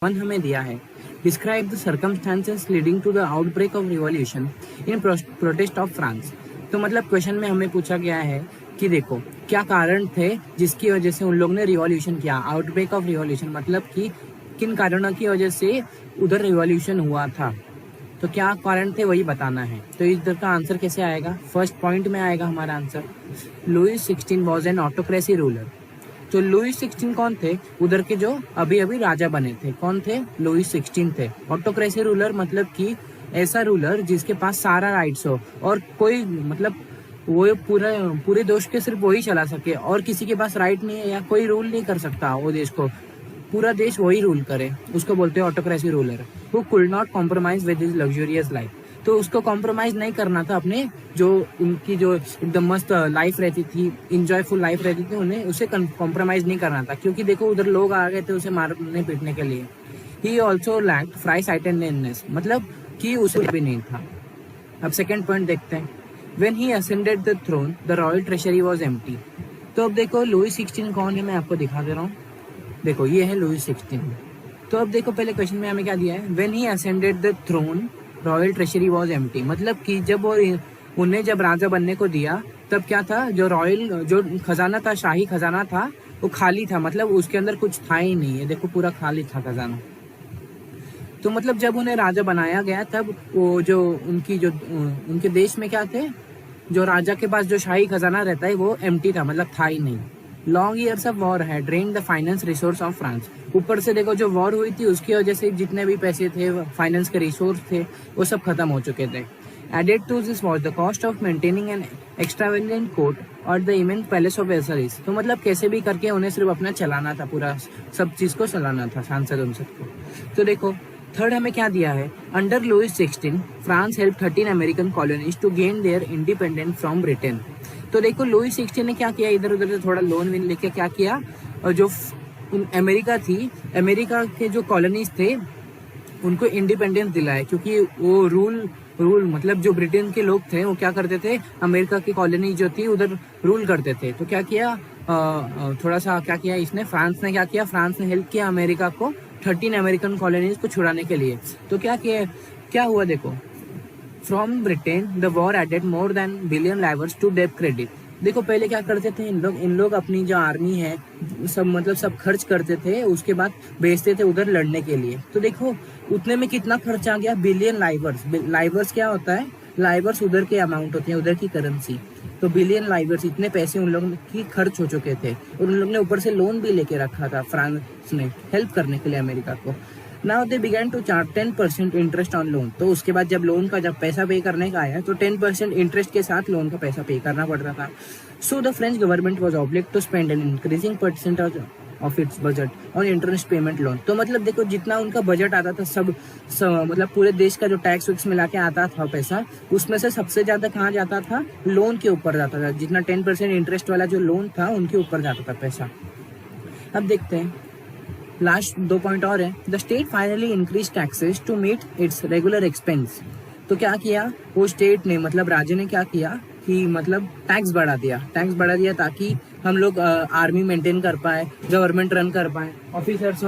One हमें दिया है। Describe the circumstances leading to the outbreak of revolution in protest of France. तो मतलब क्वेश्चन में हमें पूछा गया है कि देखो क्या कारण थे जिसकी वजह से उन लोग ने रिवॉल्यूशन किया। आउटब्रेक ऑफ रिवॉल्यूशन मतलब कि किन कारणों की वजह से उधर रिवॉल्यूशन हुआ था, तो क्या कारण थे वही बताना है। तो इधर का आंसर कैसे आएगा, फर्स्ट पॉइंट में आएगा हमारा answer. Louis 16 was an autocracy ruler. तो लुई 16 कौन थे, उधर के जो अभी अभी राजा बने थे, कौन थे, लुई 16 थे। ऑटोक्रेसी रूलर मतलब कि ऐसा रूलर जिसके पास सारा राइट्स हो और कोई मतलब वो पूरे देश के सिर्फ वही चला सके और किसी के पास राइट नहीं है या कोई रूल नहीं कर सकता वो देश को, पूरा देश वही रूल करे, उसको बोलते हैं autocracy ruler. Who could not compromise with his luxurious life. तो उसको कॉम्प्रोमाइज नहीं करना था अपने जो उनकी जो एकदम मस्त लाइफ रहती थी, इंजॉयफुल लाइफ रहती थी, उन्हें उसे कॉम्प्रोमाइज नहीं करना था क्योंकि देखो उधर लोग आ गए थे उसे मारने पीटने के लिए। He also lacked fry sightedness, मतलब कि उसे भी नहीं था। अब सेकेंड पॉइंट देखते हैं। When he ascended the throne, the royal treasury was empty। तो अब देखो लुई 16 कौन है, मैं आपको दिखा दे रहा हूँ। देखो ये है लुई 16। तो अब देखो पहले क्वेश्चन में हमें क्या दिया है, When he ascended the throne, royal treasury was empty. मतलब कि जब वो उन्हें जब राजा बनने को दिया तब क्या था, जो रॉयल जो खजाना था, शाही खजाना था, वो खाली था, मतलब उसके अंदर कुछ था ही नहीं है। देखो पूरा खाली था खजाना। तो मतलब जब उन्हें राजा बनाया गया तब वो जो उनके देश में क्या थे, जो राजा के पास जो शाही खजाना रहता है वो एम्प्टी था, मतलब था ही नहीं। लॉन्ग ईयर्स ऑफ वॉर है drain the finance resource of France. ऊपर से देखो जो वॉर हुई थी उसकी वजह से जितने भी पैसे थे, फाइनेंस के रिसोर्स थे, वो सब खत्म हो चुके थे। Added to this was the cost of maintaining an extravagant court और the immense palace of Versailles. तो मतलब कैसे भी करके उन्हें सिर्फ अपना चलाना था, पूरा सब चीज को चलाना था, सांसद उन सबको। तो देखो थर्ड हमें क्या दिया है, under Louis 16 France help 13 American colonies to gain their independence from Britain. तो देखो लुई 16 ने क्या किया, इधर उधर से थोड़ा लोन विन लेके क्या किया, और जो अमेरिका थी, अमेरिका के जो कॉलोनीज थे उनको इंडिपेंडेंस दिलाया, क्योंकि वो रूल मतलब जो ब्रिटेन के लोग थे वो क्या करते थे, अमेरिका की कॉलोनी जो थी उधर रूल करते थे। तो क्या किया, थोड़ा सा क्या किया इसने, फ्रांस ने क्या किया, फ्रांस ने हेल्प किया अमेरिका को 13 अमेरिकन कॉलोनीज को छुड़ाने के लिए। तो क्या हुआ देखो, from Britain the war added more than billion livres to debt credit. देखो पहले क्या करते थे इन लोग अपनी जो आर्मी है सब खर्च करते थे, उसके बाद भेजते थे उधर लड़ने के लिए। तो देखो उतने में कितना खर्च आ गया, बिलियन लाइवर्स। लाइवर्स क्या होता है, लाइवर्स उधर के अमाउंट होते हैं, उधर की करेंसी। तो बिलियन लाइवर्स, इतने पैसे उन लोगों की खर्च हो चुके थे और उन लोग ने ऊपर से लोन भी लेके रखा था फ्रांस ने हेल्प करने के लिए अमेरिका को। Now they began to charge 10% interest on loan. तो उसके बाद जब पैसा पे करने का आया तो 10% इंटरेस्ट के साथ लोन का पैसा पे करना पड़ता था। So the French government was obliged to spend an increasing percent of its budget on interest payment loan. तो मतलब देखो जितना उनका बजट आता था सब मतलब पूरे देश का जो टैक्स वैक्स मिला के आता था पैसा, उसमें से सबसे ज्यादा कहाँ जाता था, लोन के ऊपर जाता था। जितना 10% इंटरेस्ट वाला जो लोन था उनके ऊपर जाता था पैसा। अब देखते हैं लास्ट 2 पॉइंट और है। The state finally increase taxes to meet its regular expense. तो क्या किया वो स्टेट ने, मतलब राज्य ने क्या किया कि मतलब टैक्स बढ़ा दिया ताकि हम लोग आर्मी मेंटेन कर पाए, गवर्नमेंट रन कर पाए, ऑफिसर्स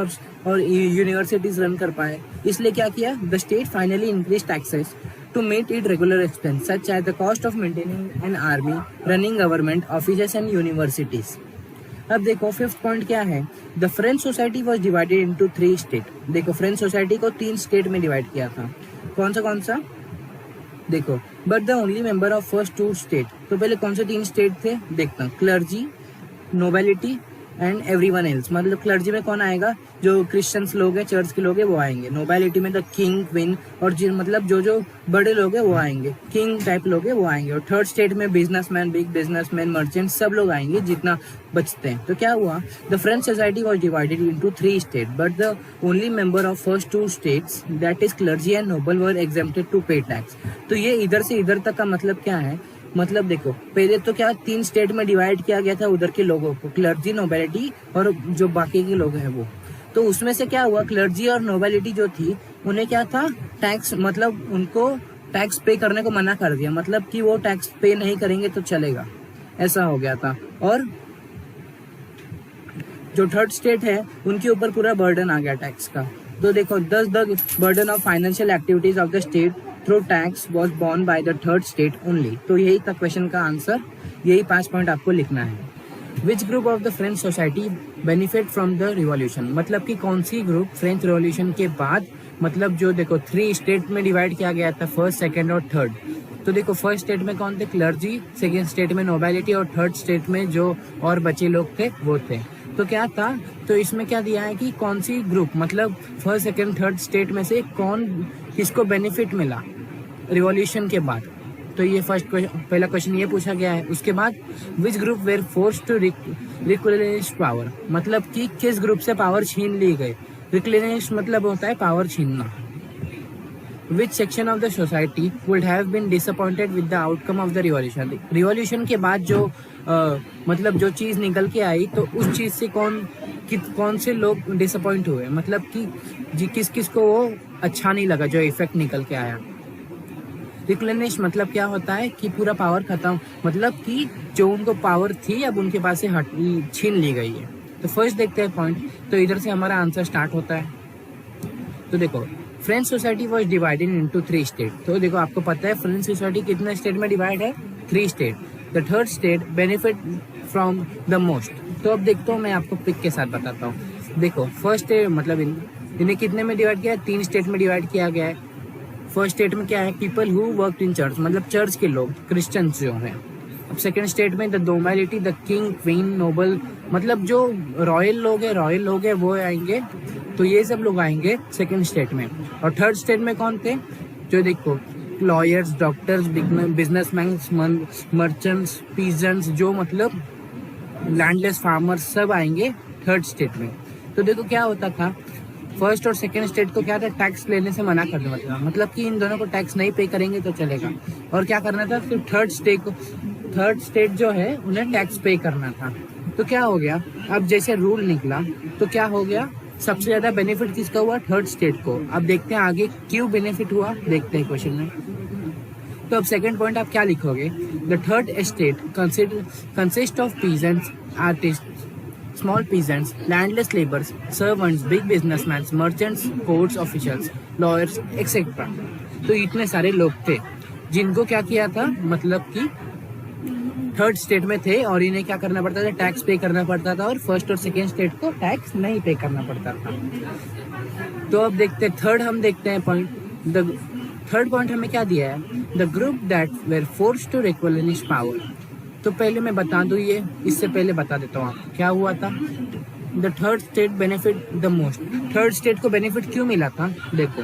और यूनिवर्सिटीज रन कर पाए। इसलिए क्या किया, the state finally increase taxes to meet it regular expense such as the cost of maintaining an army, running government offices and universities. अब देखो फिफ्थ पॉइंट क्या है, the French society was divided into 3 state. देखो French society को 3 state में divide किया था। कौन सा देखो, but the only member of first 2 state. तो पहले कौन से 3 स्टेट थे देखता हूँ, clergy, nobility and everyone else. मतलब क्लर्जी में कौन आएगा, जो क्रिश्चियंस लोग हैं, चर्च के लोग हैं वो आएंगे। नोबिलिटी में द किंग, क्वीन और मतलब जो बड़े लोग हैं वो आएंगे, किंग टाइप लोग हैं वो आएंगे। और थर्ड स्टेट में बिजनेसमैन, बिग बिजनेसमैन, मर्चेंट सब लोग आएंगे जितना बचते हैं। तो क्या हुआ, the French society was divided into 3 state but the only member of first 2 states that is clergy and noble were exempted to pay tax. तो ये इधर से इधर तक का मतलब क्या है, मतलब देखो पहले तो क्या 3 स्टेट में डिवाइड किया गया था उधर के लोगों को, क्लर्जी, नोबिलिटी और जो बाकी के लोग हैं वो। तो उसमें से क्या हुआ, क्लर्जी और नोबिलिटी जो थी उन्हें क्या था, टैक्स मतलब उनको टैक्स पे करने को मना कर दिया, मतलब कि वो टैक्स पे नहीं करेंगे तो चलेगा, ऐसा हो गया था। और जो थर्ड स्टेट है उनके ऊपर पूरा बर्डन आ गया टैक्स का। तो देखो दस the burden of financial activities of the state through tax was born by the third state only. तो यही था क्वेश्चन का आंसर, यही 5 पॉइंट आपको लिखना है। Which group of the French society benefit from the revolution, मतलब कि कौन सी ग्रुप फ्रेंच रिवॉल्यूशन के बाद, मतलब जो देखो 3 स्टेट में डिवाइड किया गया था, फर्स्ट, सेकंड और थर्ड। तो देखो फर्स्ट स्टेट में कौन थे, क्लर्जी, सेकंड स्टेट में नोबिलिटी और थर्ड स्टेट में जो और बचे लोग थे वो थे। तो क्या था, तो इसमें क्या दिया है कि कौन सी ग्रुप, मतलब फर्स्ट सेकंड थर्ड स्टेट में से कौन किसको बेनिफिट मिला रिवॉल्यूशन के बाद। तो ये पहला क्वेश्चन ये पूछा गया है। उसके बाद which group were force to रिक्लेनिश पावर, मतलब कि किस ग्रुप से पावर छीन ली गई। रिक्लेनिश मतलब होता है पावर छीनना। Which section of the society would have been disappointed with the outcome of the revolution. Revolution के बाद जो मतलब जो चीज निकल के आई, तो उस चीज से कौन से लोग डिसअपॉइंट हुए, मतलब कि किस किस को वो अच्छा नहीं लगा जो इफेक्ट निकल के आया। रिक्लेनिश मतलब क्या होता है कि पूरा पावर खत्म, मतलब कि जो उनको पावर थी अब उनके पास से छीन ली गई है। तो फर्स्ट देखते हैं पॉइंट, तो इधर से हमारा आंसर स्टार्ट होता है। तो देखो French society was divided into 3 state. तो देखो आपको पता है फ्रेंच सोसाइटी कितने स्टेट में डिवाइड है, 3 state. The third state benefit from the most. तो अब देखता हूँ, मैं आपको पिक के साथ बताता हूँ। देखो फर्स्ट मतलब इन्हें कितने में डिवाइड किया है, 3 स्टेट में डिवाइड किया गया है। फर्स्ट स्टेट में क्या है, people who work in church, मतलब चर्च के लोग, क्रिश्चियंस जो हैं। अब सेकंड स्टेट में the nobility, the king, queen, noble, मतलब जो रॉयल लोग हैं वो आएंगे। तो ये सब लोग आएंगे सेकंड स्टेट में। और थर्ड स्टेट में कौन थे, जो देखो lawyers, doctors, businessman, merchants, peasants, जो मतलब लैंडलेस फार्मर्स, सब आएंगे थर्ड स्टेट में। तो देखो क्या होता था, फर्स्ट और सेकंड स्टेट को क्या था, टैक्स लेने से मना करना था, मतलब कि इन दोनों को टैक्स नहीं पे करेंगे तो चलेगा। और क्या करना था, फिर थर्ड स्टेट जो है उन्हें टैक्स पे करना था। तो क्या हो गया, अब जैसे रूल निकला तो क्या हो गया, सबसे ज्यादा बेनिफिट किसका हुआ, थर्ड स्टेट को। अब देखते हैं आगे क्यों बेनिफिट हुआ, देखते हैं क्वेश्चन में। तो अब सेकंड पॉइंट आप क्या लिखोगे, the third state consist of peasants, artist, small peasants, landless laborers, servants, big businessmen, merchants, courts officials, lawyers, etc. तो इतने सारे लोग थे जिनको क्या किया था, मतलब कि थर्ड स्टेट में थे और इन्हें क्या करना पड़ता था, टैक्स पे करना पड़ता था। और फर्स्ट और सेकेंड स्टेट को टैक्स नहीं पे करना पड़ता था। तो अब देखते हैं थर्ड, हम देखते हैं पॉइंट। द थर्ड पॉइंट हमें क्या दिया है, the group that were force to रिक्लेनिश पावर। तो पहले मैं बता दूं, ये इससे पहले बता देता हूँ आपको क्या हुआ था। The third state benefit the most. Third state को बेनिफिट क्यों मिला था, देखो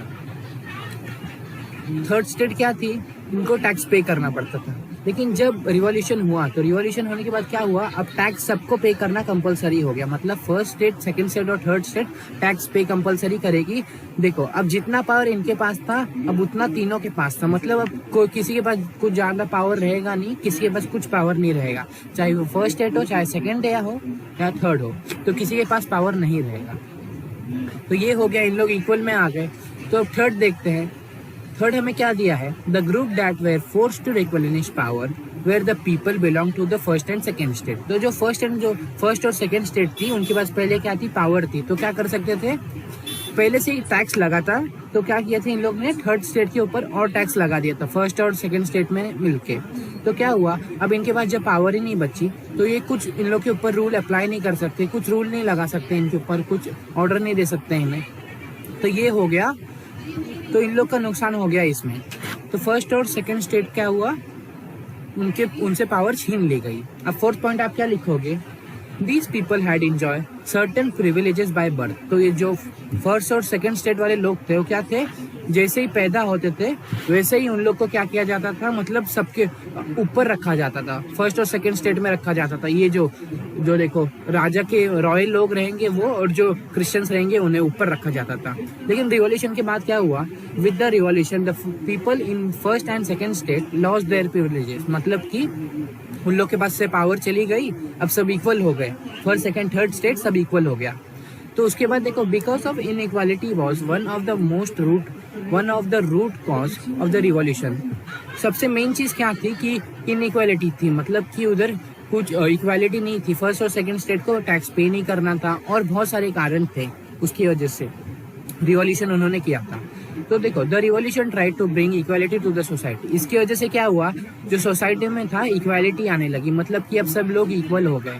थर्ड स्टेट क्या थी, इनको टैक्स पे करना पड़ता था। लेकिन जब रिवॉल्यूशन हुआ, तो रिवॉल्यूशन होने के बाद क्या हुआ, अब टैक्स सबको पे करना कंपलसरी हो गया। मतलब फर्स्ट स्टेट, सेकंड स्टेट और थर्ड स्टेट टैक्स पे कंपलसरी करेगी। देखो अब जितना पावर इनके पास था, अब उतना तीनों के पास था। मतलब अब कोई किसी के पास कुछ ज्यादा पावर रहेगा नहीं, किसी के पास कुछ पावर नहीं रहेगा, चाहे वो फर्स्ट स्टेट हो, चाहे सेकेंड हो या थर्ड हो, तो किसी के पास पावर नहीं रहेगा। तो ये हो गया, इन लोग इक्वल में आ गए। तो अब थर्ड देखते हैं। थर्ड हमें क्या दिया है, the group that were force to रिक्लेनिश power where the people belong to the first and second state. तो जो फर्स्ट और सेकेंड स्टेट थी, उनके पास पहले क्या थी, पावर थी। तो क्या कर सकते थे, पहले से ही टैक्स लगा था। तो क्या किया था इन लोग ने, थर्ड स्टेट के ऊपर और टैक्स लगा दिया था, फर्स्ट और सेकेंड स्टेट में मिलके। तो क्या हुआ, अब इनके पास जब पावर ही नहीं बची, तो ये कुछ इन लोग के ऊपर रूल अप्लाई नहीं कर सकते, कुछ रूल नहीं लगा सकते इनके ऊपर, कुछ ऑर्डर नहीं दे सकते इन्हें। तो ये हो गया, तो इन लोग का नुकसान हो गया इसमें। तो फर्स्ट और सेकंड स्टेट क्या हुआ, उनसे पावर छीन ली गई। अब फोर्थ पॉइंट आप क्या लिखोगे, these people had enjoy certain privileges by birth. तो ये जो फर्स्ट और सेकंड स्टेट वाले लोग थे, वो क्या थे, जैसे ही पैदा होते थे वैसे ही उन लोग को क्या किया जाता था, मतलब सबके ऊपर रखा जाता था, फर्स्ट और सेकंड स्टेट में रखा जाता था। ये जो देखो राजा के रॉयल लोग रहेंगे वो, और जो क्रिश्चियंस रहेंगे उन्हें ऊपर रखा जाता था। लेकिन रिवॉल्यूशन के बाद क्या हुआ, with the revolution the people in first and second state lost their privileges. मतलब कि उन लोग के पास से पावर चली गई, अब सब इक्वल हो गए, फर्स्ट सेकंड थर्ड स्टेट सब इक्वल हो गया। तो उसके बाद देखो, because of inequality was one of the root cause of the revolution. सबसे मेन चीज क्या थी कि इनइक्वालिटी थी, मतलब कि उधर कुछ इक्वालिटी नहीं थी, फर्स्ट और सेकंड स्टेट को टैक्स पे नहीं करना था, और बहुत सारे कारण थे उसकी वजह से। रिवॉल्यूशन उन्होंने किया था। तो देखो, the revolution try to bring equality to the society. इसकी वजह से क्या हुआ, जो सोसाइटी में था इक्वालिटी आने लगी, मतलब कि अब सब लोग इक्वल हो गए।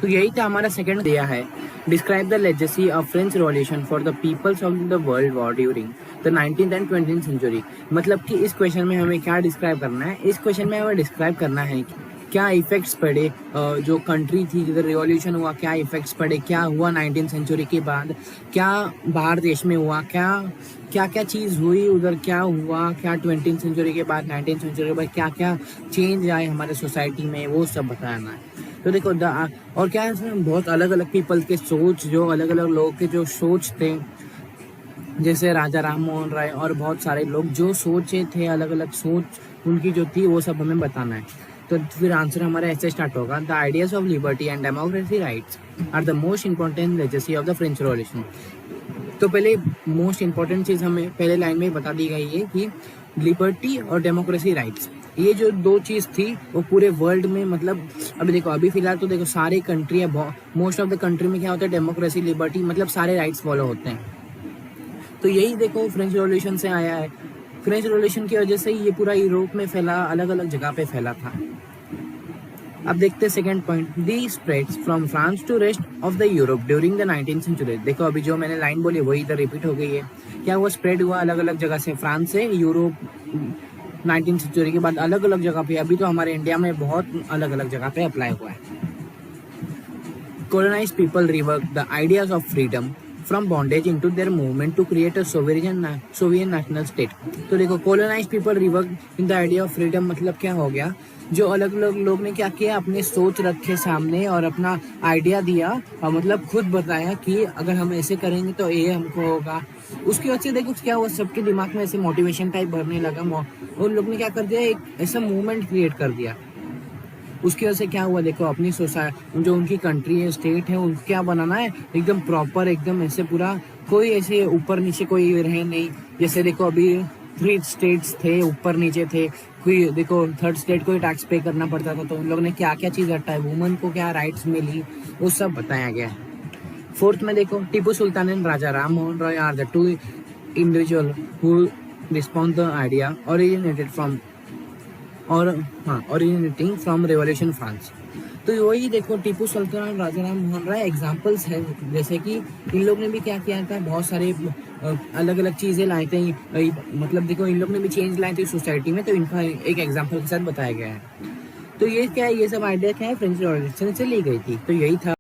तो यही था हमारा सेकंड दिया है, describe the legacy of French revolution for the peoples of the world war during the 19th and 20th century. मतलब कि इस क्वेश्चन में हमें क्या डिस्क्राइब करना है, इस क्वेश्चन में हमें डिस्क्राइब करना है कि क्या इफेक्ट्स पड़े, जो कंट्री थी जिधर रिवॉल्यूशन हुआ, क्या इफेक्ट्स पड़े, क्या हुआ 19th सेंचुरी के बाद, क्या बाहर देश में हुआ, क्या क्या क्या चीज़ हुई उधर, क्या हुआ, क्या 20th सेंचुरी के बाद 19th सेंचुरी के बाद क्या क्या चेंज आए हमारे सोसाइटी में, वो सब बताना है। तो देखो और क्या है इसमें बहुत अलग अलग पीपल के सोच, जो अलग अलग लोगों के जो सोच थे, जैसे राजा राम मोहन राय और बहुत सारे लोग जो सोचे थे, अलग अलग सोच उनकी जो थी, वो सब हमें बताना है। तो फिर आंसर हमारा ऐसे स्टार्ट होगा, the ideas of liberty and democracy rights are the most important legacy of the French revolution. तो पहले मोस्ट इंपॉर्टेंट चीज़ हमें पहले लाइन में बता दी गई है कि लिबर्टी और डेमोक्रेसी राइट्स, ये जो दो चीज़ थी वो पूरे वर्ल्ड में, मतलब अभी देखो, अभी फिलहाल तो देखो सारे कंट्री है, मोस्ट ऑफ द कंट्री में क्या होता है, डेमोक्रेसी लिबर्टी, मतलब सारे राइट्स फॉलो होते हैं। तो यही देखो फ्रेंच रिवॉल्यूशन से आया है। फ्रेंच रिवॉल्यूशन की वजह से ये पूरा यूरोप में फैला, अलग अलग जगह पे फैला था। अब देखते हैं second point, the spreads from France to rest of the Europe during the 19th century. देखो अभी जो मैंने लाइन बोली वही इधर रिपीट हो गई है। क्या हुआ, स्प्रेड हुआ अलग अलग जगह से, फ्रांस से यूरोप 19th सेंचुरी के बाद अलग अलग जगह पे, अभी तो हमारे इंडिया में बहुत अलग अलग जगह पे अप्लाई हुआ है। colonized people reworked the ideas of freedom from bondage into their movement to create a sovereign national state। तो देखो, colonized people reworked in the idea of freedom मतलब क्या हो गया, जो अलग अलग लोग ने क्या किया, अपने सोच रखे सामने और अपना आइडिया दिया और मतलब खुद बताया कि अगर हम ऐसे करेंगे तो ये हमको होगा। उसकी वजह से देखो क्या हुआ, सबके दिमाग में ऐसे मोटिवेशन टाइप भरने लगा। उन लोग ने क्या कर दिया, एक ऐसा मूवमेंट क्रिएट कर दिया। उसकी वजह से क्या हुआ, देखो अपनी सोसाइटी, जो उनकी कंट्री है, स्टेट है, उनको क्या बनाना है, एकदम प्रॉपर, एकदम ऐसे पूरा, कोई ऐसे ऊपर नीचे कोई रहे नहीं। जैसे देखो अभी 3 स्टेट्स थे, ऊपर नीचे थे, कोई देखो 3rd स्टेट को टैक्स पे करना पड़ता था। तो उन लोगों ने क्या क्या चीज़ हटाई, वुमेन को क्या राइट्स मिली, वो सब बताया गया है। 4th में देखो, Tipu Sultan and Raja Ram Mohan Roy are the 2 individual who respond the idea originating from revolution France. तो वही देखो, टीपू सुल्तान और राजा राम मोहन राय एग्जाम्पल्स है, जैसे कि इन लोग ने भी क्या किया था, बहुत सारे अलग अलग चीज़ें लाए थे, मतलब देखो इन लोग ने भी चेंज लाए थे सोसाइटी में, तो इनका एक एग्जाम्पल के साथ बताया गया है। तो ये क्या है, ये सब आइडिया क्या है, फ्रेंच रिवॉल्यूशन से ली गई थी। तो यही था।